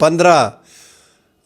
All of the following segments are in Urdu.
15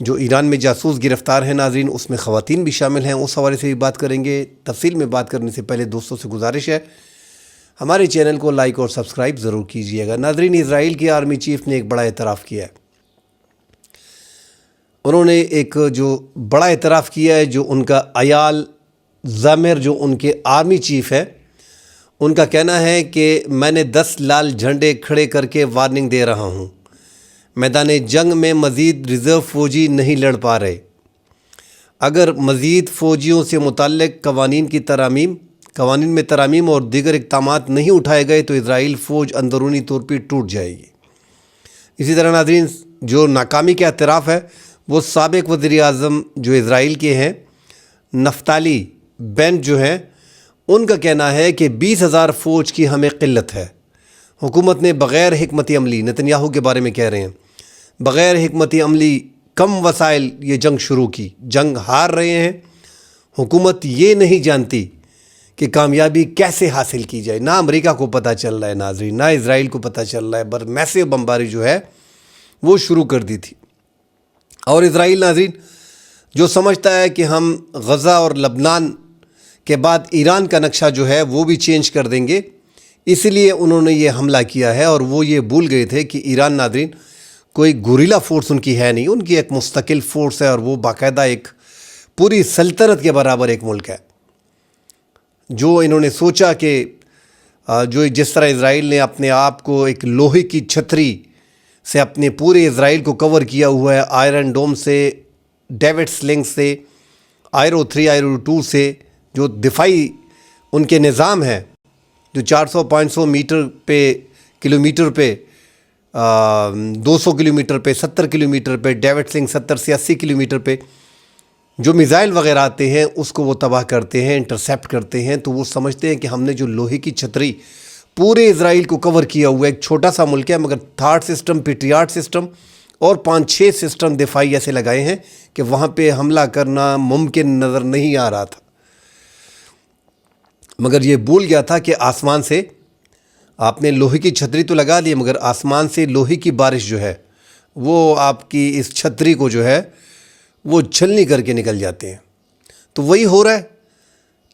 جو ایران میں جاسوس گرفتار ہیں ناظرین، اس میں خواتین بھی شامل ہیں، اس حوالے سے بھی بات کریں گے۔ تفصیل میں بات کرنے سے پہلے دوستوں سے گزارش ہے ہمارے چینل کو لائک اور سبسکرائب ضرور کیجیے گا۔ ناظرین، اسرائیل کی آرمی چیف نے ایک بڑا اعتراف کیا ہے۔ انہوں نے ایک جو بڑا اعتراف کیا ہے، جو ان کا ایال زامر، جو ان کے آرمی چیف ہے، ان کا کہنا ہے کہ میں نے 10 لال جھنڈے کھڑے کر کے وارننگ دے رہا ہوں، میدان جنگ میں مزید ریزرو فوجی نہیں لڑ پا رہے۔ اگر مزید فوجیوں سے متعلق قوانین میں ترامیم اور دیگر اقدامات نہیں اٹھائے گئے تو اسرائیل فوج اندرونی طور پر ٹوٹ جائے گی۔ اسی طرح ناظرین، جو ناکامی کا اعتراف ہے وہ سابق وزیر اعظم جو اسرائیل کے ہیں، نفتالی بینٹ جو ہیں، ان کا کہنا ہے کہ 20,000 فوج کی ہمیں قلت ہے۔ حکومت نے بغیر حکمت عملی، نتنیاہو کے بارے میں کہہ رہے ہیں، بغیر حکمت عملی کم وسائل یہ جنگ شروع کی، جنگ ہار رہے ہیں۔ حکومت یہ نہیں جانتی کہ کامیابی کیسے حاصل کی جائے۔ نہ امریکہ کو پتہ چل رہا ہے ناظرین، نہ اسرائیل کو پتہ چل رہا ہے، میسو بمباری جو ہے وہ شروع کر دی تھی۔ اور اسرائیل ناظرین جو سمجھتا ہے کہ ہم غزہ اور لبنان کے بعد ایران کا نقشہ جو ہے وہ بھی چینج کر دیں گے، اس لیے انہوں نے یہ حملہ کیا ہے۔ اور وہ یہ بھول گئے تھے کہ ایران ناظرین کوئی گوریلا فورس ان کی ہے نہیں، ان کی ایک مستقل فورس ہے، اور وہ باقاعدہ ایک پوری سلطنت کے برابر ایک ملک ہے۔ جو انہوں نے سوچا کہ جس طرح اسرائیل نے اپنے آپ کو ایک لوہے کی چھتری سے اپنے پورے اسرائیل کو کور کیا ہوا ہے، آئرن ڈوم سے، ڈیوڈ سلنگ سے، آئرو 3 آئرو 2 سے، جو دفاعی ان کے نظام ہیں، جو 400-500 کلومیٹر پہ 200 کلومیٹر پہ 70 کلومیٹر پہ، ڈیوڈ سلنگ 70 سے 80 کلومیٹر پہ جو میزائل وغیرہ آتے ہیں اس کو وہ تباہ کرتے ہیں، انٹرسیپٹ کرتے ہیں۔ تو وہ سمجھتے ہیں کہ ہم نے جو لوہے کی چھتری پورے اسرائیل کو کور کیا ہوا ہے، ایک چھوٹا سا ملک ہے مگر تھاٹ سسٹم، پیٹریاٹ سسٹم اور 5-6 سسٹم دفاعی ایسے لگائے ہیں کہ وہاں پہ حملہ کرنا ممکن نظر نہیں آ رہا تھا۔ مگر یہ بھول گیا تھا کہ آسمان سے آپ نے لوہے کی چھتری تو لگا دی، مگر آسمان سے لوہے کی بارش جو ہے وہ آپ کی اس چھتری کو جو ہے وہ چھلنی کر کے نکل جاتے ہیں۔ تو وہی ہو رہا ہے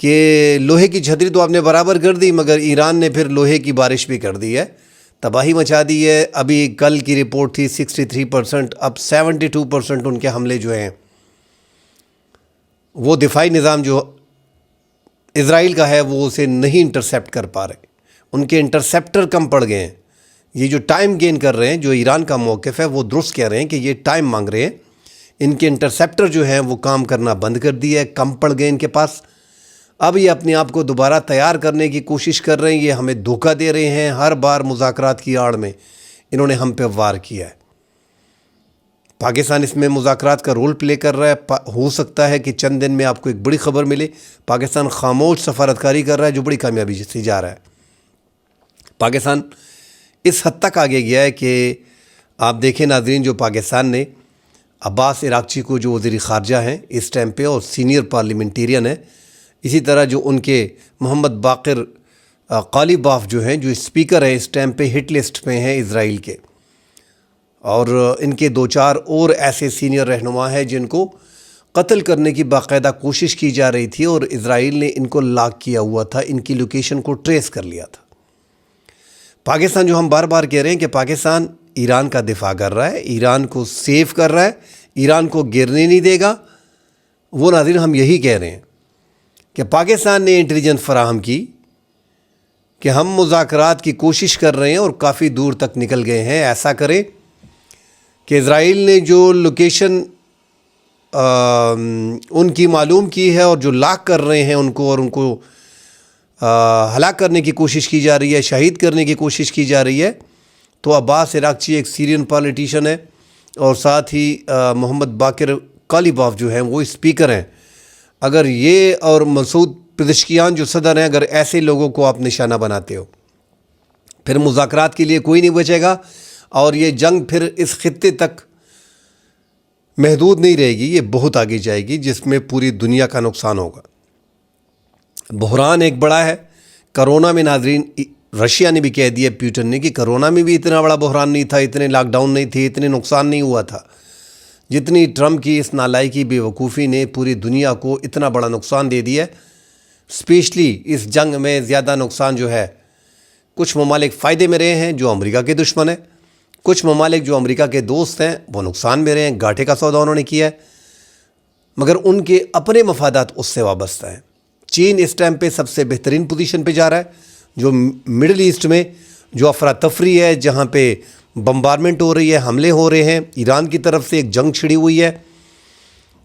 کہ لوہے کی چھتری تو آپ نے برابر کر دی، مگر ایران نے پھر لوہے کی بارش بھی کر دی ہے، تباہی مچا دی ہے۔ ابھی کل کی رپورٹ تھی 63%، اب 72% ان کے حملے جو ہیں وہ دفاعی نظام جو اسرائیل کا ہے وہ اسے نہیں انٹرسیپٹ کر پا رہے، ان کے انٹرسیپٹر کم پڑ گئے ہیں۔ یہ جو ٹائم گین کر رہے ہیں، جو ایران کا موقف ہے وہ درست کہہ رہے ہیں کہ یہ ٹائم مانگ رہے ہیں، ان کے انٹرسیپٹر جو ہیں وہ کام کرنا بند کر دیا ہے، کم پڑ گئے ان کے پاس۔ اب یہ اپنے آپ کو دوبارہ تیار کرنے کی کوشش کر رہے ہیں، یہ ہمیں دھوکہ دے رہے ہیں۔ ہر بار مذاکرات کی آڑ میں انہوں نے ہم پہ وار کیا ہے۔ پاکستان اس میں مذاکرات کا رول پلے کر رہا ہے۔ ہو سکتا ہے کہ چند دن میں آپ کو ایک بڑی خبر ملے۔ پاکستان خاموش سفارتکاری کر رہا ہے، جو بڑی کامیابی سے جا رہا ہے۔ پاکستان اس حد تک آگے گیا ہے کہ آپ دیکھیں ناظرین، جو پاکستان نے عباس عراقچی کو جو وزیر خارجہ ہیں اس ٹائم پہ اور سینئر پارلیمنٹیرین ہیں، اسی طرح جو ان کے محمد باقر قالیباف جو ہیں، جو اسپیکر ہیں اس ٹائم پہ ہٹ لسٹ میں ہیں اسرائیل کے، اور ان کے 2-4 اور ایسے سینئر رہنما ہیں جن کو قتل کرنے کی باقاعدہ کوشش کی جا رہی تھی، اور اسرائیل نے ان کو لاک کیا ہوا تھا، ان کی لوکیشن کو ٹریس کر لیا تھا۔ پاکستان جو ہم بار بار کہہ رہے ہیں کہ پاکستان ایران کا دفاع کر رہا ہے، ایران کو سیف کر رہا ہے، ایران کو گرنے نہیں دے گا، وہ ناظرین ہم یہی کہہ رہے ہیں کہ پاکستان نے انٹیلیجنس فراہم کی کہ ہم مذاکرات کی کوشش کر رہے ہیں اور کافی دور تک نکل گئے ہیں۔ ایسا کریں کہ اسرائیل نے جو لوکیشن ان کی معلوم کی ہے اور جو لاک کر رہے ہیں ان کو، اور ان کو ہلاک کرنے کی کوشش کی جا رہی ہے، شہید کرنے کی کوشش کی جا رہی ہے، تو عباس عراقچی ایک سیرین پالیٹیشین ہے، اور ساتھ ہی محمد باقر قالیباف جو ہیں وہ اسپیکر ہیں۔ اگر یہ اور مسعود پزشکیان جو صدر ہیں، اگر ایسے لوگوں کو آپ نشانہ بناتے ہو، پھر مذاکرات کے لیے کوئی نہیں بچے گا، اور یہ جنگ پھر اس خطے تک محدود نہیں رہے گی، یہ بہت آگے جائے گی، جس میں پوری دنیا کا نقصان ہوگا۔ بحران ایک بڑا ہے۔ کرونا میں ناظرین رشیا نے بھی کہہ دیا، پیوٹن نے، کہ کرونا میں بھی اتنا بڑا بحران نہیں تھا، اتنے لاک ڈاؤن نہیں تھے، اتنے نقصان نہیں ہوا تھا جتنی ٹرمپ کی اس نالائکی بے وقوفی نے پوری دنیا کو اتنا بڑا نقصان دے دیا ہے، اسپیشلی اس جنگ میں زیادہ نقصان جو ہے کچھ ممالک فائدے میں رہے ہیں جو امریکہ کے دشمن ہیں، کچھ ممالک جو امریکہ کے دوست ہیں وہ نقصان میں رہے ہیں، گھاٹے کا سودا انہوں نے کیا ہے، مگر ان کے اپنے مفادات اس سے وابستہ ہیں۔ چین اس ٹائم پہ سب سے بہترین پوزیشن پہ جا رہا ہے، جو مڈل ایسٹ میں جو افراتفری ہے، جہاں پہ بمبارمنٹ ہو رہی ہے، حملے ہو رہے ہیں، ایران کی طرف سے ایک جنگ چھڑی ہوئی ہے،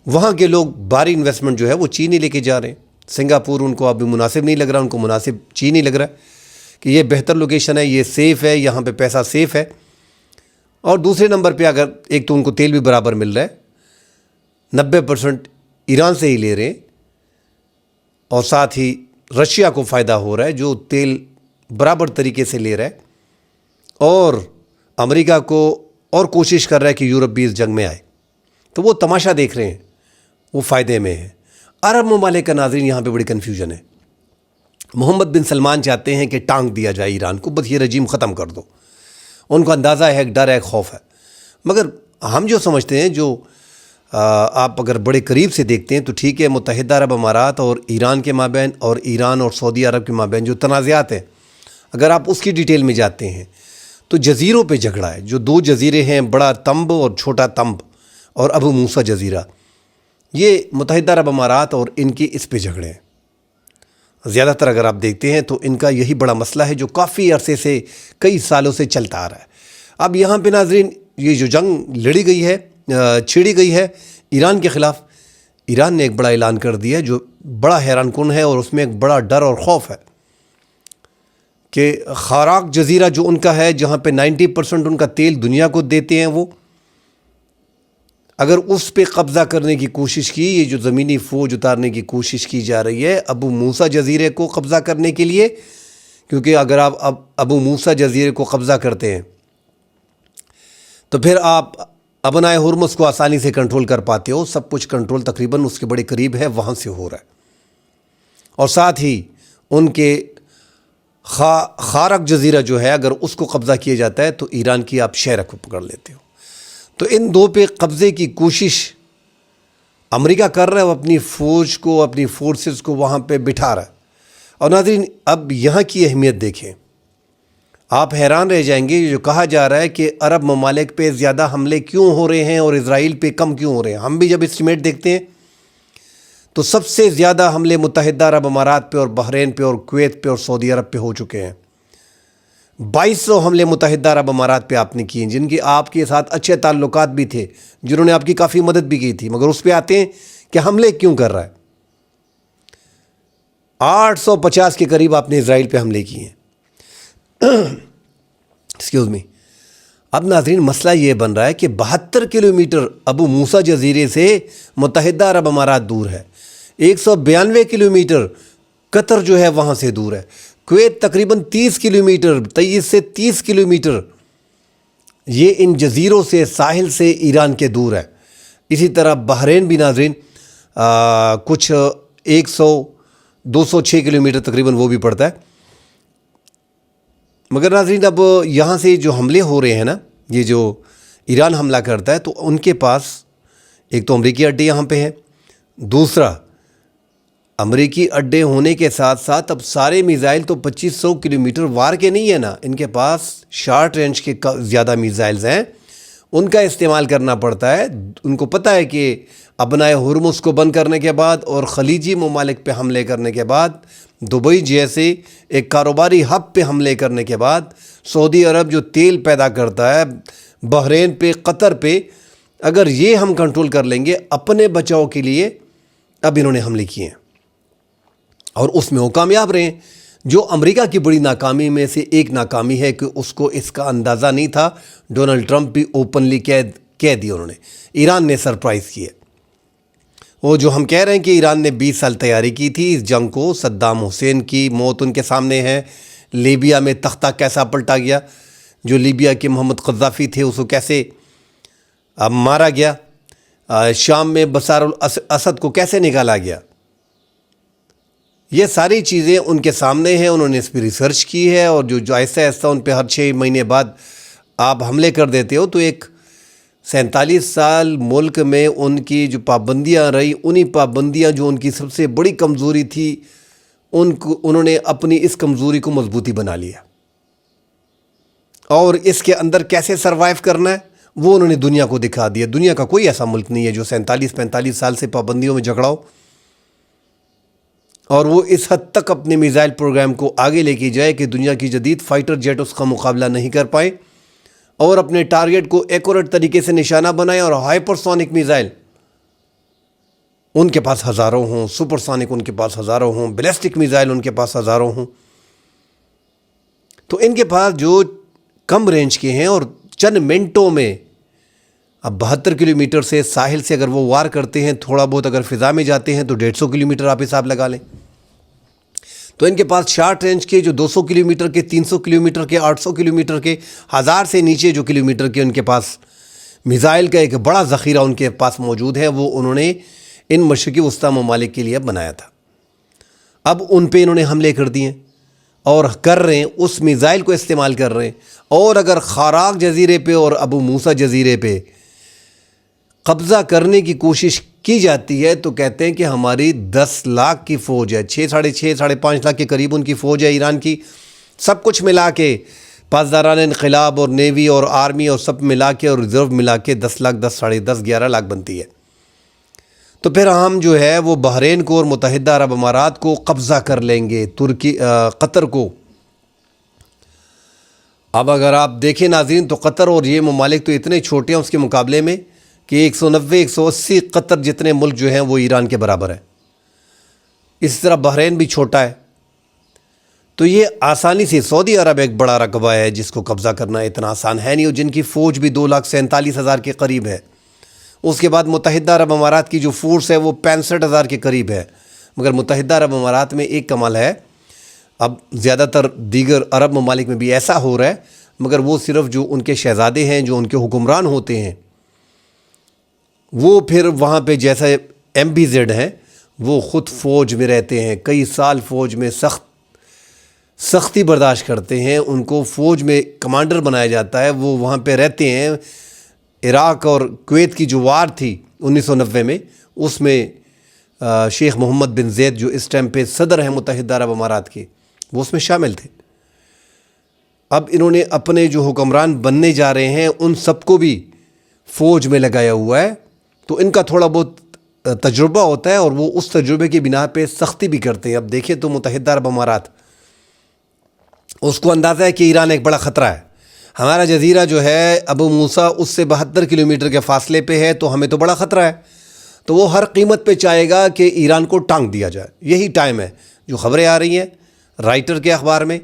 وہاں کے لوگ بھاری انویسٹمنٹ جو ہے وہ چین ہی لے کے جا رہے ہیں۔ سنگاپور ان کو ابھی مناسب نہیں لگ رہا، ان کو مناسب چین ہی لگ رہا ہے کہ یہ بہتر لوکیشن ہے، یہ سیف ہے، یہاں پہ پیسہ سیف ہے۔ اور دوسرے نمبر پہ اگر ایک تو ان کو تیل بھی برابر مل رہا ہے، 90% ایران سے ہی لے رہے ہیں، اور ساتھ ہی رشیا کو فائدہ ہو رہا ہے جو تیل برابر طریقے سے لے رہا ہے، اور امریکہ کو اور کوشش کر رہا ہے کہ یورپ بھی اس جنگ میں آئے، تو وہ تماشا دیکھ رہے ہیں، وہ فائدے میں ہے۔ عرب ممالک کا ناظرین یہاں پہ بڑی کنفیوژن ہے۔ محمد بن سلمان چاہتے ہیں کہ ٹانک دیا جائے ایران کو، بس یہ رجیم ختم کر دو، ان کو اندازہ ہے، ایک ڈر ہے، ایک خوف ہے۔ مگر ہم جو سمجھتے ہیں، جو آپ اگر بڑے قریب سے دیکھتے ہیں تو ٹھیک ہے، متحدہ عرب امارات اور ایران کے مابین اور ایران اور سعودی عرب کے مابین جو تنازعات ہیں، اگر آپ اس کی ڈیٹیل میں جاتے ہیں تو جزیروں پہ جھگڑا ہے، جو 2 جزیرے ہیں، بڑا تمب اور چھوٹا تمب اور ابو موسیٰ جزیرہ، یہ متحدہ عرب امارات اور ان کی اس پہ جھگڑے ہیں۔ زیادہ تر اگر آپ دیکھتے ہیں تو ان کا یہی بڑا مسئلہ ہے جو کافی عرصے سے، کئی سالوں سے چلتا آ رہا ہے۔ اب یہاں پہ ناظرین یہ جو جنگ لڑی گئی ہے، چھیڑی گئی ہے ایران کے خلاف، ایران نے ایک بڑا اعلان کر دیا ہے جو بڑا حیران کن ہے، اور اس میں ایک بڑا ڈر اور خوف ہے کہ خاراق جزیرہ جو ان کا ہے، جہاں پہ 90% ان کا تیل دنیا کو دیتے ہیں، وہ اگر اس پہ قبضہ کرنے کی کوشش کی، یہ جو زمینی فوج اتارنے کی کوشش کی جا رہی ہے ابو موسیٰ جزیرے کو قبضہ کرنے کے لیے، کیونکہ اگر آپ ابو موسیٰ جزیرے کو قبضہ کرتے ہیں تو پھر آپ ابنائے ہرمز کو آسانی سے کنٹرول کر پاتے ہو، سب کچھ کنٹرول تقریباً اس کے بڑے قریب ہے، وہاں سے ہو رہا ہے، اور ساتھ ہی ان کے خارق جزیرہ جو ہے اگر اس کو قبضہ کیا جاتا ہے تو ایران کی آپ شہر کو پکڑ لیتے ہو۔ تو ان 2 پہ قبضے کی کوشش امریکہ کر رہا ہے، وہ اپنی فوج کو، اپنی فورسز کو وہاں پہ بٹھا رہا ہے۔ اور ناظرین اب یہاں کی اہمیت دیکھیں، آپ حیران رہ جائیں گے، جو کہا جا رہا ہے کہ عرب ممالک پہ زیادہ حملے کیوں ہو رہے ہیں اور اسرائیل پہ کم کیوں ہو رہے ہیں۔ ہم بھی جب اسٹیمیٹ دیکھتے ہیں تو سب سے زیادہ حملے متحدہ عرب امارات پہ اور بحرین پہ اور کویت پہ اور سعودی عرب پہ ہو چکے ہیں۔ 2200 حملے متحدہ عرب امارات پہ آپ نے کیے، جن کی آپ کے ساتھ اچھے تعلقات بھی تھے، جنہوں نے آپ کی کافی مدد بھی کی تھی، مگر اس پہ آتے ہیں کہ حملے کیوں کر رہا ہے۔ 850 کے قریب آپ نے اسرائیل پہ حملے کیے ہیں۔ Excuse me. اب ناظرین مسئلہ یہ بن رہا ہے کہ 72 کلومیٹر ابو موسیٰ جزیرے سے متحدہ عرب امارات دور ہے، 192 کلومیٹر قطر جو ہے وہاں سے دور ہے، کویت تقریباً 30 کلومیٹر، 23 سے 30 کلومیٹر یہ ان جزیروں سے، ساحل سے ایران کے دور ہے۔ اسی طرح بحرین بھی ناظرین کچھ 206 کلومیٹر تقریباً وہ بھی پڑتا ہے۔ مگر ناظرین اب یہاں سے جو حملے ہو رہے ہیں نا، یہ جو ایران حملہ کرتا ہے تو ان کے پاس ایک تو امریکی اڈے یہاں پہ ہیں، دوسرا امریکی اڈے ہونے کے ساتھ ساتھ اب سارے میزائل تو 2500 کلومیٹر وار کے نہیں ہیں نا، ان کے پاس شارٹ رینج کے زیادہ میزائلز ہیں، ان کا استعمال کرنا پڑتا ہے۔ ان کو پتہ ہے کہ ابنائے ہرمز کو بند کرنے کے بعد اور خلیجی ممالک پہ حملے کرنے کے بعد، دبئی جیسے ایک کاروباری ہب پہ حملے کرنے کے بعد، سعودی عرب جو تیل پیدا کرتا ہے، بحرین پہ، قطر پہ، اگر یہ ہم کنٹرول کر لیں گے اپنے بچاؤ کے لیے، اب انہوں نے حملے کیے ہیں اور اس میں وہ کامیاب رہے ہیں۔ جو امریکہ کی بڑی ناکامی میں سے ایک ناکامی ہے کہ اس کو اس کا اندازہ نہیں تھا، ڈونلڈ ٹرمپ بھی اوپنلی کہہ دیا انہوں نے، ایران نے سرپرائز کیا۔ وہ جو ہم کہہ رہے ہیں کہ ایران نے 20 سال تیاری کی تھی اس جنگ کو، صدام حسین کی موت ان کے سامنے ہے، لیبیا میں تختہ کیسا پلٹا گیا، جو لیبیا کے محمد قذافی تھے اس کو کیسے مارا گیا، شام میں بشار الاسد کو کیسے نکالا گیا، یہ ساری چیزیں ان کے سامنے ہیں، انہوں نے اس پہ ریسرچ کی ہے، اور جو آہستہ آہستہ ان پہ ہر 6 مہینے بعد آپ حملے کر دیتے ہو تو ایک 47 سال ملک میں ان کی جو پابندیاں رہی، انہی پابندیاں جو ان کی سب سے بڑی کمزوری تھی، انہوں نے اپنی اس کمزوری کو مضبوطی بنا لیا، اور اس کے اندر کیسے سروائیو کرنا ہے وہ انہوں نے دنیا کو دکھا دیا۔ دنیا کا کوئی ایسا ملک نہیں ہے جو 45 سال سے پابندیوں میں جھگڑا ہو، اور وہ اس حد تک اپنے میزائل پروگرام کو آگے لے کے جائے کہ دنیا کی جدید فائٹر جیٹ اس کا مقابلہ نہیں کر پائیں، اور اپنے ٹارگٹ کو ایکوریٹ طریقے سے نشانہ بنائیں، اور ہائپر سونک میزائل ان کے پاس ہزاروں ہوں، سپر سونک ان کے پاس ہزاروں ہوں، بیلسٹک میزائل ان کے پاس ہزاروں ہوں۔ تو ان کے پاس جو کم رینج کے ہیں اور چند منٹوں میں، اب 72 کلومیٹر سے ساحل سے اگر وہ وار کرتے ہیں، تھوڑا بہت اگر فضا میں جاتے ہیں تو 150 کلومیٹر آپ حساب لگا لیں۔ تو ان کے پاس شارٹ رینج کے جو 200 کلومیٹر کے، 300 کلومیٹر کے، 800 کلومیٹر کے، 1000 سے نیچے جو کلومیٹر کے ان کے پاس میزائل کا ایک بڑا ذخیرہ ان کے پاس موجود ہے، وہ انہوں نے ان مشرقی وسطیٰ ممالک کے لیے بنایا تھا۔ اب ان پہ انہوں نے حملے کر دیے اور کر رہے ہیں، اس میزائل کو استعمال کر رہے ہیں، اور اگر خاراق جزیرے پہ اور ابو موسیٰ جزیرے پہ قبضہ کرنے کی کوشش کی جاتی ہے تو کہتے ہیں کہ ہماری 10 لاکھ کی فوج ہے، 6.5 لاکھ کے قریب ان کی فوج ہے ایران کی، سب کچھ ملا کے، پاسداران انقلاب اور نیوی اور آرمی اور سب ملا کے اور ریزرو ملا کے 10 لاکھ، 11 لاکھ بنتی ہے۔ تو پھر ہم جو ہے وہ بحرین کو اور متحدہ عرب امارات کو قبضہ کر لیں گے، قطر کو۔ اب اگر آپ دیکھیں ناظرین تو قطر اور یہ ممالک تو اتنے چھوٹے ہیں اس کے مقابلے میں کہ 190-180 قطر جتنے ملک جو ہیں وہ ایران کے برابر ہیں۔ اسی طرح بحرین بھی چھوٹا ہے۔ تو یہ آسانی سے، سعودی عرب ایک بڑا رقبہ ہے جس کو قبضہ کرنا اتنا آسان ہے نہیں، اور جن کی فوج بھی 2,47,000 کے قریب ہے۔ اس کے بعد متحدہ عرب امارات کی جو فورس ہے وہ 65,000 کے قریب ہے۔ مگر متحدہ عرب امارات میں ایک کمال ہے، اب زیادہ تر دیگر عرب ممالک میں بھی ایسا ہو رہا ہے، مگر وہ صرف جو ان کے شہزادے ہیں، جو ان کے حکمران ہوتے ہیں، وہ پھر وہاں پہ جیسے MBZ ہیں، وہ خود فوج میں رہتے ہیں، کئی سال فوج میں سختی برداشت کرتے ہیں، ان کو فوج میں کمانڈر بنایا جاتا ہے، وہ وہاں پہ رہتے ہیں۔ عراق اور کویت کی جو وار تھی 1990 میں، اس میں شیخ محمد بن زید جو اس ٹائم پہ صدر ہیں متحدہ عرب امارات کے، وہ اس میں شامل تھے۔ اب انہوں نے اپنے جو حکمران بننے جا رہے ہیں ان سب کو بھی فوج میں لگایا ہوا ہے، تو ان کا تھوڑا بہت تجربہ ہوتا ہے اور وہ اس تجربے کی بنا پہ سختی بھی کرتے ہیں۔ اب دیکھیں تو متحدہ عرب امارات، اس کو اندازہ ہے کہ ایران ایک بڑا خطرہ ہے، ہمارا جزیرہ جو ہے ابو موسیٰ اس سے 72 کلومیٹر کے فاصلے پہ ہے، تو ہمیں تو بڑا خطرہ ہے، تو وہ ہر قیمت پہ چاہے گا کہ ایران کو ٹانگ دیا جائے۔ یہی ٹائم ہے جو خبریں آ رہی ہیں رائٹر کے اخبار میں،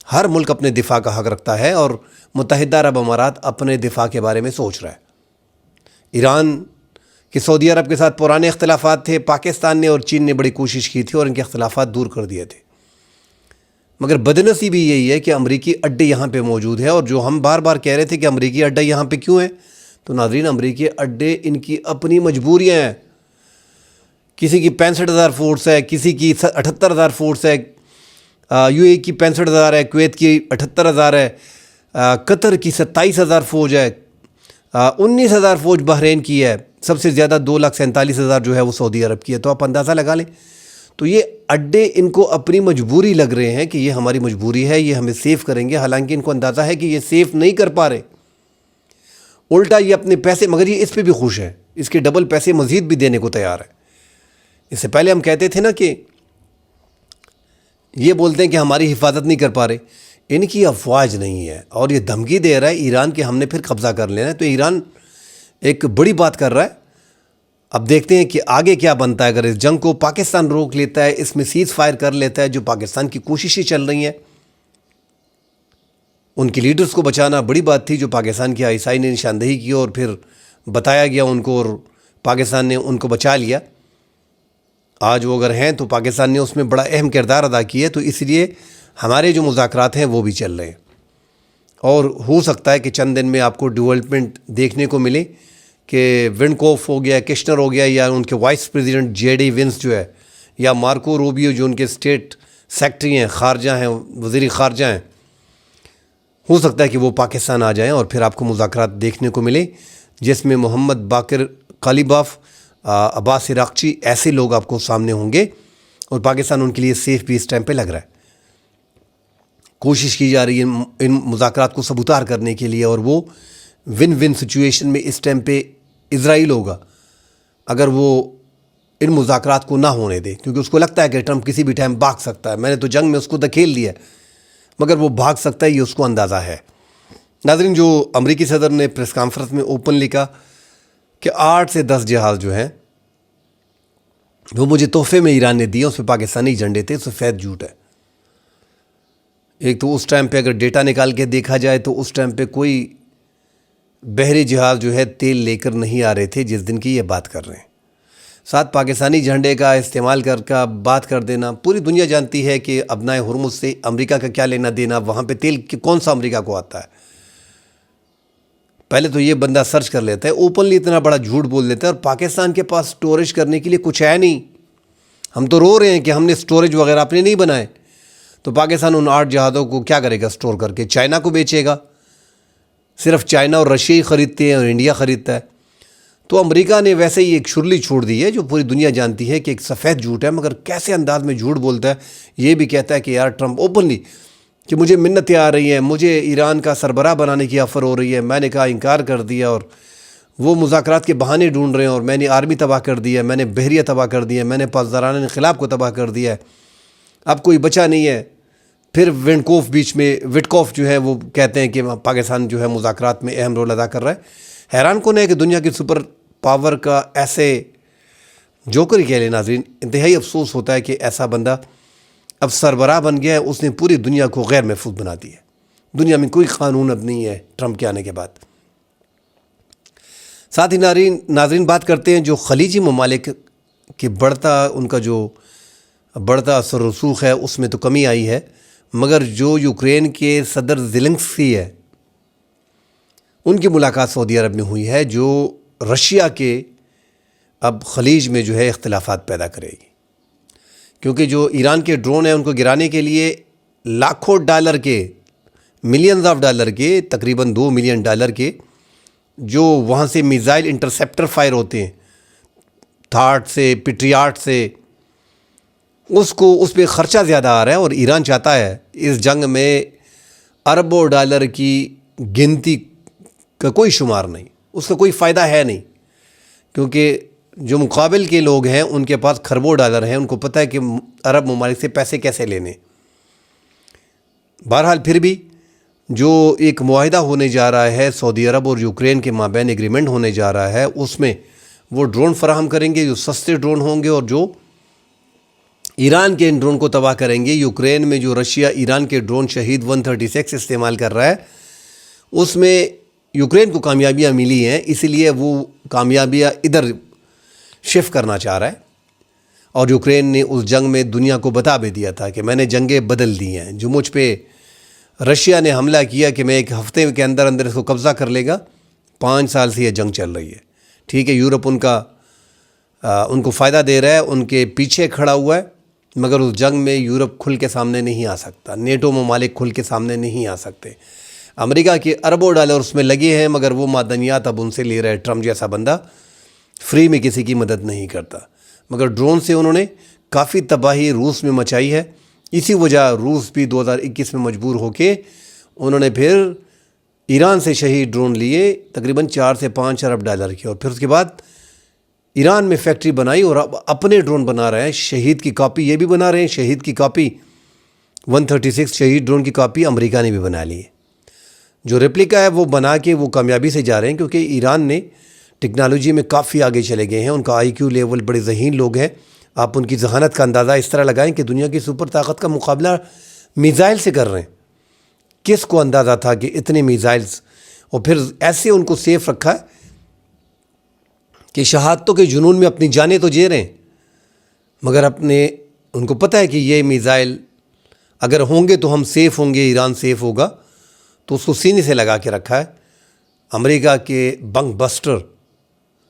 ہر ملک اپنے دفاع کا حق رکھتا ہے، اور متحدہ عرب امارات اپنے دفاع کے بارے میں سوچ رہا ہے۔ ایران کہ سعودی عرب کے ساتھ پرانے اختلافات تھے، پاکستان نے اور چین نے بڑی کوشش کی تھی اور ان کے اختلافات دور کر دیے تھے، مگر بدنصیبی یہی ہے کہ امریکی اڈے یہاں پہ موجود ہے، اور جو ہم بار بار کہہ رہے تھے کہ امریکی اڈے یہاں پہ کیوں ہیں، تو ناظرین امریکی اڈے ان کی اپنی مجبوریاں ہیں۔ کسی کی 65,000 فورس ہے، کسی کی 78,000 فورس ہے، UAE کی 65,000 ہے، کویت کی 78,000 ہے، قطر کی 27,000 فوج ہے، 19,000 فوج بحرین کی ہے، سب سے زیادہ 2,47,000 جو ہے وہ سعودی عرب کی ہے۔ تو آپ اندازہ لگا لیں، تو یہ اڈے ان کو اپنی مجبوری لگ رہے ہیں کہ یہ ہماری مجبوری ہے، یہ ہمیں سیف کریں گے، حالانکہ ان کو اندازہ ہے کہ یہ سیف نہیں کر پا رہے، الٹا یہ اپنے پیسے، مگر یہ اس پہ بھی خوش ہے، اس کے ڈبل پیسے مزید بھی دینے کو تیار ہے۔ اس سے پہلے ہم کہتے تھے نا کہ یہ بولتے ہیں کہ ہماری حفاظت نہیں کر پا رہے، ان کی افواج نہیں ہے، اور یہ دھمکی دے رہا ہے ایران کہ ہم نے پھر قبضہ کر لینا ہے، تو ایران ایک بڑی بات کر رہا ہے۔ اب دیکھتے ہیں کہ آگے کیا بنتا ہے، اگر اس جنگ کو پاکستان روک لیتا ہے، اس میں سیز فائر کر لیتا ہے، جو پاکستان کی کوششیں چل رہی ہیں، ان کی لیڈرز کو بچانا بڑی بات تھی، جو پاکستان کی ISI نے نشاندہی کی اور پھر بتایا گیا ان کو، اور پاکستان نے ان کو بچا لیا۔ آج وہ اگر ہیں تو پاکستان نے اس میں بڑا اہم کردار ادا کیا ہے، تو اس لیے ہمارے جو مذاکرات ہیں وہ بھی چل رہے ہیں، اور ہو سکتا ہے کہ چند دن میں آپ کو ڈیولپمنٹ دیکھنے کو ملے کہ ونڈکوف ہو گیا، کشنر ہو گیا، یا ان کے وائس پریزیڈنٹ JD وینس جو ہے، یا مارکو روبیو جو ان کے اسٹیٹ سیکٹری ہیں، خارجہ ہیں، وزیر خارجہ ہیں، ہو سکتا ہے کہ وہ پاکستان آ جائیں اور پھر آپ کو مذاکرات دیکھنے کو ملے، جس میں محمد باقر قالیباف، عباس عراقچی، ایسے لوگ آپ کو سامنے ہوں گے، اور پاکستان ان کے لیے سیف بھی اس ٹائم پہ لگ رہا ہے۔ کوشش کی جا رہی ہے ان مذاکرات کو سبوتار کرنے کے لیے، اور وہ ون ون سچویشن میں اس ٹائم پہ اسرائیل ہوگا اگر وہ ان مذاکرات کو نہ ہونے دے، کیونکہ اس کو لگتا ہے کہ ٹرمپ کسی بھی ٹائم بھاگ سکتا ہے۔ میں نے تو جنگ میں اس کو دھکیل دیا ہے، مگر وہ بھاگ سکتا ہے، یہ اس کو اندازہ ہے۔ ناظرین، جو امریکی صدر نے پریس کانفرنس میں اوپنلی کہا کہ 8 سے 10 جہاز جو ہیں وہ مجھے تحفے میں ایران نے دیے، اس پہ پاکستانی جھنڈے تھے، سفید جھوٹ ہے۔ ایک تو اس ٹائم پہ اگر ڈیٹا نکال کے دیکھا جائے تو اس ٹائم پہ کوئی بحری جہاز جو ہے تیل لے کر نہیں آ رہے تھے جس دن کی یہ بات کر رہے ہیں۔ ساتھ پاکستانی جھنڈے کا استعمال کر بات کر دینا، پوری دنیا جانتی ہے کہ ابنائے ہرمز سے امریکہ کا کیا لینا دینا، وہاں پہ تیل کون سا امریکہ کو آتا ہے۔ پہلے تو یہ بندہ سرچ کر لیتا ہے، اوپنلی اتنا بڑا جھوٹ بول دیتا ہے، اور پاکستان کے پاس سٹوریج کرنے کے لیے کچھ ہے نہیں۔ ہم تو رو رہے ہیں کہ ہم نے سٹوریج وغیرہ اپنے نہیں بنائے، تو پاکستان ان 8 جہازوں کو کیا کرے گا؟ سٹور کر کے چائنا کو بیچے گا۔ صرف چائنا اور رشیا ہی خریدتے ہیں اور انڈیا خریدتا ہے۔ تو امریکہ نے ویسے ہی ایک شرلی چھوڑ دی ہے جو پوری دنیا جانتی ہے کہ ایک سفید جھوٹ ہے، مگر کیسے انداز میں جھوٹ بولتا ہے۔ یہ بھی کہتا ہے کہ یار ٹرمپ اوپنلی کہ مجھے منتیں آ رہی ہیں، مجھے ایران کا سربراہ بنانے کی آفر ہو رہی ہے، میں نے کہا انکار کر دیا، اور وہ مذاکرات کے بہانے ڈھونڈ رہے ہیں، اور میں نے آرمی تباہ کر دیا ہے، میں نے بحریہ تباہ کر دیا ہے، میں نے پاسداران انقلاب کو تباہ کر دیا ہے، اب کوئی بچا نہیں ہے۔ پھر وٹکوف جو ہے وہ کہتے ہیں کہ پاکستان جو ہے مذاکرات میں اہم رول ادا کر رہا ہے۔ حیران کون ہے کہ دنیا کی سپر پاور کا ایسے جوکر ہی کہہ لیں ناظرین، انتہائی افسوس ہوتا ہے کہ ایسا بندہ اب سربراہ بن گیا ہے، اس نے پوری دنیا کو غیر محفوظ بنا دی ہے۔ دنیا میں کوئی قانون اب نہیں ہے ٹرمپ کے آنے کے بعد۔ ساتھ ہی ناظرین بات کرتے ہیں جو خلیجی ممالک کی ان کا جو بڑھتا اثر رسوخ ہے اس میں تو کمی آئی ہے، مگر جو یوکرین کے صدر زیلنسکی ہے ان کی ملاقات سعودی عرب میں ہوئی ہے، جو رشیا کے اب خلیج میں جو ہے اختلافات پیدا کرے گی، کیونکہ جو ایران کے ڈرون ہیں ان کو گرانے کے لیے لاکھوں ڈالر کے، ملینز آف ڈالر کے، تقریباً $2 ملین کے جو وہاں سے میزائل انٹرسیپٹر فائر ہوتے ہیں تھاٹ سے، پیٹریاٹ سے، اس پہ خرچہ زیادہ آ رہا ہے، اور ایران چاہتا ہے اس جنگ میں اربوں ڈالر کی گنتی کا کوئی شمار نہیں، اس کا کوئی فائدہ ہے نہیں، کیونکہ جو مقابل کے لوگ ہیں ان کے پاس کھربوں ڈالر ہیں، ان کو پتہ ہے کہ عرب ممالک سے پیسے کیسے لینے۔ بہرحال پھر بھی جو ایک معاہدہ ہونے جا رہا ہے سعودی عرب اور یوکرین کے مابین ایگریمنٹ ہونے جا رہا ہے، اس میں وہ ڈرون فراہم کریں گے جو سستے ڈرون ہوں گے، اور جو ایران کے ان ڈرون کو تباہ کریں گے۔ یوکرین میں جو رشیا ایران کے ڈرون شہید 136 استعمال کر رہا ہے، اس میں یوکرین کو کامیابیاں ملی ہیں، اسی لیے وہ کامیابیاں ادھر شفٹ کرنا چاہ رہا ہے، اور یوکرین نے اس جنگ میں دنیا کو بتا بھی دیا تھا کہ میں نے جنگیں بدل دی ہیں۔ جو مجھ پہ رشیا نے حملہ کیا کہ میں ایک ہفتے کے اندر اس کو قبضہ کر لے گا، 5 سال سے یہ جنگ چل رہی ہے۔ ٹھیک ہے، یورپ ان کو فائدہ دے رہا ہے، ان کے پیچھے کھڑا ہوا ہے، مگر اس جنگ میں یورپ کھل کے سامنے نہیں آ سکتا، نیٹو ممالک کھل کے سامنے نہیں آ سکتے۔ امریکہ کے اربوں ڈالر اس میں لگے ہیں، مگر وہ معدنیات اب ان سے لے رہا ہے۔ ٹرمپ جیسا بندہ فری میں کسی کی مدد نہیں کرتا، مگر ڈرون سے انہوں نے کافی تباہی روس میں مچائی ہے۔ اسی وجہ روس بھی 2021 میں مجبور ہو کے انہوں نے پھر ایران سے شہید ڈرون لیے، تقریباً 4 سے 5 ارب ڈالر کے، اور پھر اس کے بعد ایران میں فیکٹری بنائی اور اب اپنے ڈرون بنا رہے ہیں۔ شہید کی کاپی یہ بھی بنا رہے ہیں، شہید کی کاپی 136 شہید ڈرون کی کاپی امریکہ نے بھی بنا لی ہے۔ جو ریپلیکا ہے وہ بنا کے وہ کامیابی سے جا رہے ہیں، کیونکہ ایران نے ٹیکنالوجی میں کافی آگے چلے گئے ہیں، ان کا آئی کیو لیول بڑے ذہین لوگ ہیں۔ آپ ان کی ذہانت کا اندازہ اس طرح لگائیں کہ دنیا کی سپر طاقت کا مقابلہ میزائل سے کر رہے ہیں۔ کس کو اندازہ تھا کہ اتنے میزائلز، اور پھر ایسے ان کو سیف رکھا ہے کہ شہادتوں کے جنون میں اپنی جانیں تو جے رہے ہیں، مگر ان کو پتہ ہے کہ یہ میزائل اگر ہوں گے تو ہم سیف ہوں گے، ایران سیف ہوگا، تو اس کو سینے سے لگا کے رکھا ہے۔ امریکہ کے بنک بسٹر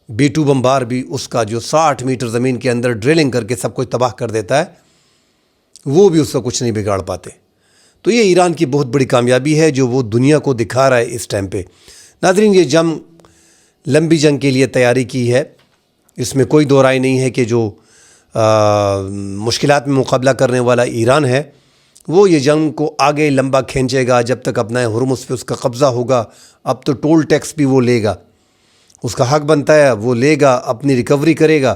B-2 بمبار بھی اس کا جو 60 میٹر زمین کے اندر ڈرلنگ کر کے سب کچھ تباہ کر دیتا ہے، وہ بھی اس کا کچھ نہیں بگاڑ پاتے۔ تو یہ ایران کی بہت بڑی کامیابی ہے جو وہ دنیا کو دکھا رہا ہے اس ٹائم پہ۔ ناظرین، یہ جنگ لمبی جنگ کے لیے تیاری کی ہے. اس میں کوئی دو رائے نہیں ہے کہ جو مشکلات میں مقابلہ کرنے والا ایران ہے وہ یہ جنگ کو آگے لمبا کھینچے گا جب تک اپنا ہرمز پہ اس کا قبضہ ہوگا. اب تو ٹول ٹیکس بھی وہ لے گا, اس کا حق بنتا ہے, وہ لے گا, اپنی ریکوری کرے گا,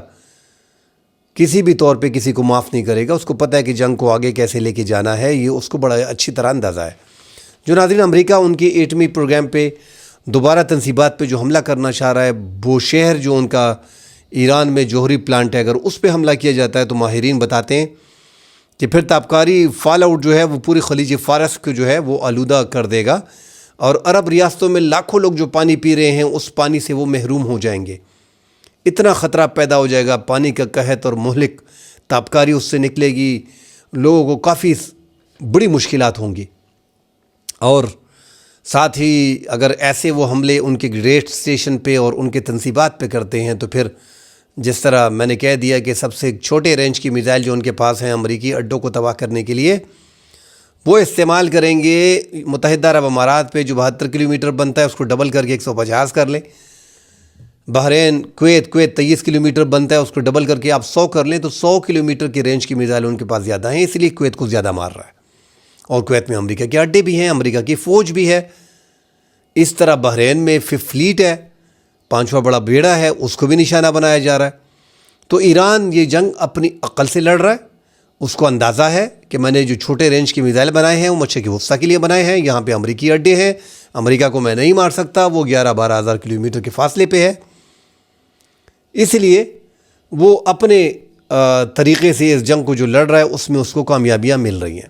کسی بھی طور پہ کسی کو معاف نہیں کرے گا. اس کو پتہ ہے کہ جنگ کو آگے کیسے لے کے جانا ہے, یہ اس کو بڑا اچھی طرح اندازہ ہے. جو ناظرین امریکہ ان کے ایٹمی پروگرام پہ دوبارہ تنصیبات پہ جو حملہ کرنا چاہ رہا ہے, وہ شہر جو ان کا ایران میں جوہری پلانٹ ہے, اگر اس پہ حملہ کیا جاتا ہے تو ماہرین بتاتے ہیں کہ پھر تابکاری فال آؤٹ جو ہے وہ پوری خلیج فارس کو جو ہے وہ آلودہ کر دے گا, اور عرب ریاستوں میں لاکھوں لوگ جو پانی پی رہے ہیں اس پانی سے وہ محروم ہو جائیں گے. اتنا خطرہ پیدا ہو جائے گا, پانی کا قحط اور مہلک تابکاری اس سے نکلے گی, لوگوں کو کافی بڑی مشکلات ہوں گی. اور ساتھ ہی اگر ایسے وہ حملے ان کے گریٹ اسٹیشن پہ اور ان کے تنصیبات پہ کرتے ہیں تو پھر جس طرح میں نے کہہ دیا کہ سب سے چھوٹے رینج کی میزائل جو ان کے پاس ہیں امریکی اڈوں کو تباہ کرنے کے لیے, وہ استعمال کریں گے. متحدہ عرب امارات پہ جو 72 کلومیٹر بنتا ہے اس کو ڈبل کر کے 150 کر لیں. بحرین, کویت 23 کلومیٹر بنتا ہے, اس کو ڈبل کر کے آپ 100 کر لیں تو 100 کلومیٹر کی رینج کی میزائل ان کے پاس زیادہ ہیں, اس لیے کویت کو زیادہ مار رہا ہے. اور کویت میں امریکہ کے اڈے بھی ہیں, امریکہ کی فوج بھی ہے. اس طرح بحرین میں 5th فلیٹ ہے, 5واں بڑا بیڑا ہے, اس کو بھی نشانہ بنایا جا رہا ہے. تو ایران یہ جنگ اپنی عقل سے لڑ رہا ہے. اس کو اندازہ ہے کہ میں نے جو چھوٹے رینج کی میزائل بنائے ہیں وہ مشرق وسطیٰ کے لیے بنائے ہیں, یہاں پہ امریکی اڈے ہیں, امریکہ کو میں نہیں مار سکتا, وہ 11-12 ہزار کلومیٹر کے فاصلے پہ ہے. اس لیے وہ اپنے طریقے سے اس جنگ کو جو لڑ رہا ہے اس میں اس کو کامیابیاں مل رہی ہیں.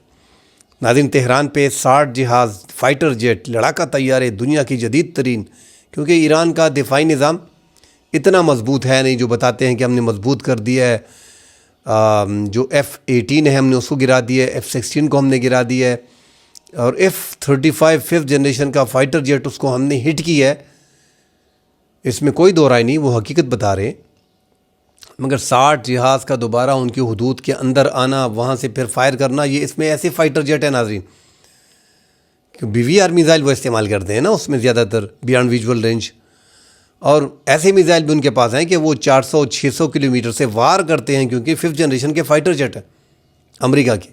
ناظرین, تہران پہ 60 جہاز, فائٹر جیٹ, لڑاکا طیارے, دنیا کی جدید ترین, کیونکہ ایران کا دفاعی نظام اتنا مضبوط ہے نہیں جو بتاتے ہیں کہ ہم نے مضبوط کر دیا ہے. جو F-18 ہے ہم نے اس کو گرا دیا ہے, F-16 کو ہم نے گرا دیا ہے, اور F-35 5th جنریشن کا فائٹر جیٹ اس کو ہم نے ہٹ کیا ہے. اس میں کوئی دو رائے نہیں, وہ حقیقت بتا رہے ہیں. مگر 60 جہاز کا دوبارہ ان کی حدود کے اندر آنا, وہاں سے پھر فائر کرنا, یہ اس میں ایسے فائٹر جیٹ ہیں ناظرین کہ BVR میزائل وہ استعمال کرتے ہیں نا اس میں زیادہ تر, بیانڈ ویژول رینج, اور ایسے میزائل بھی ان کے پاس ہیں کہ وہ 400-600 کلومیٹر سے وار کرتے ہیں, کیونکہ 5th جنریشن کے فائٹر جیٹ ہیں امریکہ کے.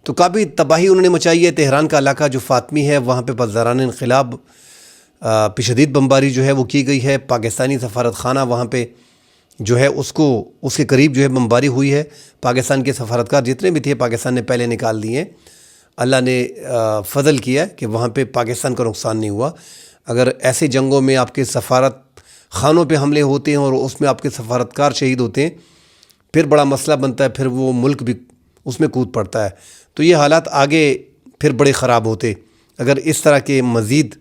تو کافی تباہی انہوں نے مچائی ہے. تہران کا علاقہ جو فاطمی ہے وہاں پہ پاسداران انقلاب پہ شدید بمباری جو ہے وہ کی گئی ہے. پاکستانی سفارت خانہ وہاں پہ جو ہے اس کے قریب جو ہے بمباری ہوئی ہے. پاکستان کے سفارتکار جتنے بھی تھے پاکستان نے پہلے نکال دیے ہیں. اللہ نے فضل کیا کہ وہاں پہ پاکستان کا نقصان نہیں ہوا. اگر ایسے جنگوں میں آپ کے سفارت خانوں پہ حملے ہوتے ہیں اور اس میں آپ کے سفارتکار شہید ہوتے ہیں, پھر بڑا مسئلہ بنتا ہے, پھر وہ ملک بھی اس میں کود پڑتا ہے. تو یہ حالات آگے پھر بڑے خراب ہوتے اگر اس طرح کے مزید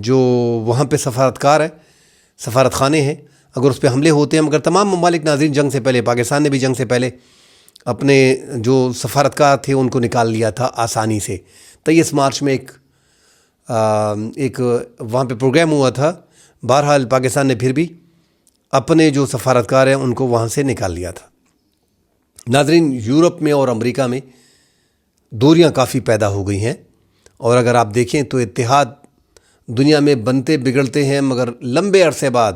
جو وہاں پہ سفارتکار ہیں, سفارت خانے ہیں, اگر اس پہ حملے ہوتے ہیں. مگر تمام ممالک ناظرین جنگ سے پہلے, پاکستان نے بھی جنگ سے پہلے اپنے جو سفارتکار تھے ان کو نکال لیا تھا آسانی سے. 23 مارچ میں ایک وہاں پہ پروگرام ہوا تھا. بہرحال پاکستان نے پھر بھی اپنے جو سفارتکار ہیں ان کو وہاں سے نکال لیا تھا. ناظرین, یورپ میں اور امریکہ میں دوریاں کافی پیدا ہو گئی ہیں, اور اگر آپ دیکھیں تو اتحاد دنیا میں بنتے بگڑتے ہیں, مگر لمبے عرصے بعد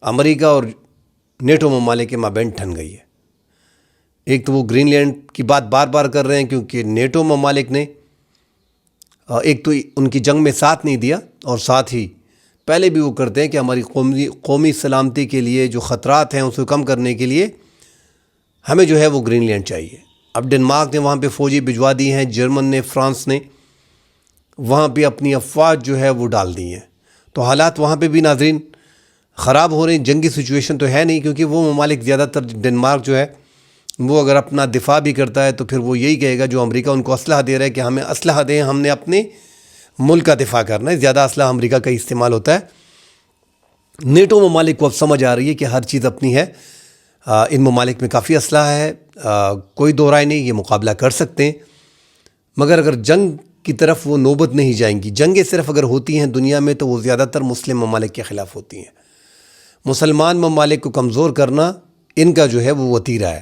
امریکہ اور نیٹو ممالک کے مابین ٹھن گئی ہے. ایک تو وہ گرین لینڈ کی بات بار بار کر رہے ہیں کیونکہ نیٹو ممالک نے ایک تو ان کی جنگ میں ساتھ نہیں دیا, اور ساتھ ہی پہلے بھی وہ کرتے ہیں کہ ہماری قومی سلامتی کے لیے جو خطرات ہیں اس کو کم کرنے کے لیے ہمیں جو ہے وہ گرین لینڈ چاہیے. اب ڈنمارک نے وہاں پہ فوجی بھجوا دی ہیں, جرمن نے, فرانس نے وہاں پہ اپنی افواج جو ہے وہ ڈال دی ہیں. تو حالات وہاں پہ بھی ناظرین خراب ہو رہے ہیں. جنگی سچویشن تو ہے نہیں, کیونکہ وہ ممالک زیادہ تر, ڈنمارک جو ہے وہ اگر اپنا دفاع بھی کرتا ہے تو پھر وہ یہی کہے گا جو امریکہ ان کو اسلحہ دے رہا ہے کہ ہمیں اسلحہ دیں, ہم نے اپنے ملک کا دفاع کرنا ہے. زیادہ اسلحہ امریکہ کا استعمال ہوتا ہے. نیٹو ممالک کو اب سمجھ آ رہی ہے کہ ہر چیز اپنی ہے. ان ممالک میں کافی اسلحہ ہے, کوئی دو رائے نہیں, یہ مقابلہ کر سکتے ہیں. مگر اگر جنگ کی طرف وہ نوبت نہیں جائیں گی, جنگیں صرف اگر ہوتی ہیں دنیا میں تو وہ زیادہ تر مسلم ممالک کے خلاف ہوتی ہیں. مسلمان ممالک کو کمزور کرنا ان کا جو ہے وہ وتیرہ ہے.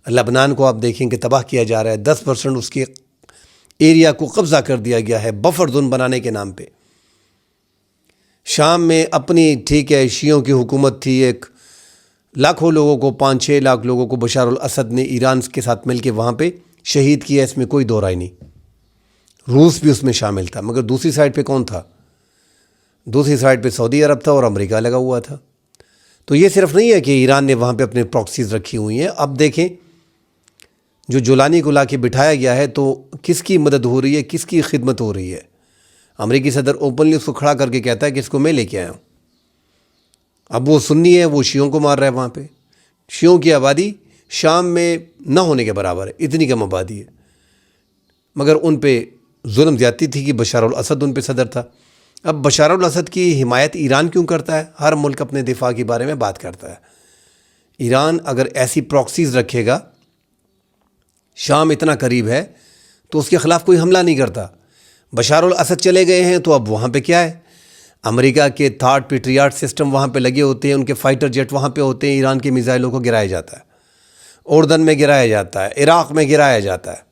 لبنان کو آپ دیکھیں کہ تباہ کیا جا رہا ہے, 10% اس کے ایریا کو قبضہ کر دیا گیا ہے بفر زون بنانے کے نام پہ. شام میں اپنی ٹھیک ہے شیعوں کی حکومت تھی، ایک لاکھوں لوگوں کو 5-6 لاکھ لوگوں کو بشار الاسد نے ایران کے ساتھ مل کے وہاں پہ شہید کیا، اس میں کوئی دو رائے نہیں۔ روس بھی اس میں شامل تھا، مگر دوسری سائڈ پہ کون تھا؟ دوسری سائڈ پہ سعودی عرب تھا اور امریکہ لگا ہوا تھا۔ تو یہ صرف نہیں ہے کہ ایران نے وہاں پہ اپنے پراکسیز رکھی ہوئی ہیں۔ اب دیکھیں جو جولانی کو لا کے بٹھایا گیا ہے تو کس کی مدد ہو رہی ہے، کس کی خدمت ہو رہی ہے؟ امریکی صدر اوپنلی اس کو کھڑا کر کے کہتا ہے کہ اس کو میں لے کے آیا ہوں۔ اب وہ سنی ہے، وہ شیعوں کو مار رہا ہے وہاں پہ۔ شیعوں کی آبادی شام میں نہ ہونے کے برابر ہے، اتنی کم آبادی ہے، مگر ان پہ ظلم زیادتی تھی کہ بشار الاسد ان پہ صدر تھا۔ اب بشار الاسد کی حمایت ایران کیوں کرتا ہے؟ ہر ملک اپنے دفاع کے بارے میں بات کرتا ہے۔ ایران اگر ایسی پراکسیز رکھے گا، شام اتنا قریب ہے تو اس کے خلاف کوئی حملہ نہیں کرتا۔ بشار الاسد چلے گئے ہیں تو اب وہاں پہ کیا ہے؟ امریکہ کے تھارڈ پیٹریاٹ سسٹم وہاں پہ لگے ہوتے ہیں، ان کے فائٹر جیٹ وہاں پہ ہوتے ہیں، ایران کے میزائلوں کو گرایا جاتا ہے، اردن میں گرایا جاتا ہے، عراق میں گرایا جاتا ہے۔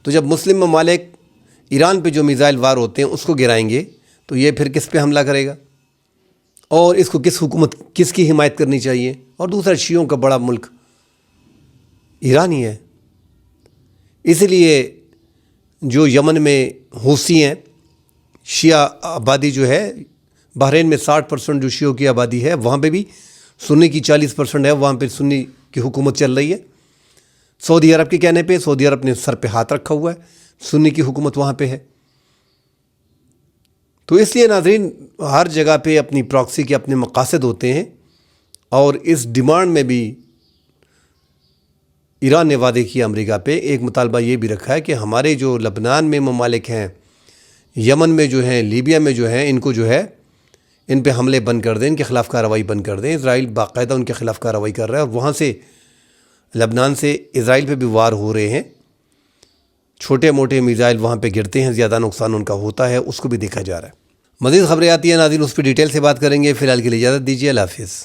تو جب مسلم ممالک ایران پہ جو میزائل وار ہوتے ہیں اس کو گرائیں گے تو یہ پھر کس پہ حملہ کرے گا؟ اور اس کو کس کی حمایت کرنی چاہیے؟ اور دوسرا شیعوں کا بڑا ملک ایران ہی ہے۔ اس لیے جو یمن میں حوثی ہیں، شیعہ آبادی جو ہے، بحرین میں 60% جو شیعوں کی آبادی ہے، وہاں پہ بھی سنی کی 40% ہے، وہاں پہ سنی کی حکومت چل رہی ہے۔ سعودی عرب کے کہنے پہ سعودی عرب نے سر پہ ہاتھ رکھا ہوا ہے، سنی کی حکومت وہاں پہ ہے۔ تو اس لیے ناظرین، ہر جگہ پہ اپنی پراکسی کے اپنے مقاصد ہوتے ہیں، اور اس ڈیمانڈ میں بھی ایران نے وعدے کیا امریکہ پہ، ایک مطالبہ یہ بھی رکھا ہے کہ ہمارے جو لبنان میں ممالک ہیں، یمن میں جو ہیں، لیبیا میں جو ہیں، ان کو جو ہے ان پہ حملے بند کر دیں، ان کے خلاف کارروائی بند کر دیں۔ اسرائیل باقاعدہ ان کے خلاف کارروائی کر رہا ہے، اور وہاں سے لبنان سے اسرائیل پہ بھی وار ہو رہے ہیں، چھوٹے موٹے میزائل وہاں پہ گرتے ہیں، زیادہ نقصان ان کا ہوتا ہے، اس کو بھی دیکھا جا رہا ہے۔ مزید خبریں آتی ہیں ناظرین، اس پہ ڈیٹیل سے بات کریں گے۔ فی الحال کے لیے اجازت دیجیے، اللہ حافظ۔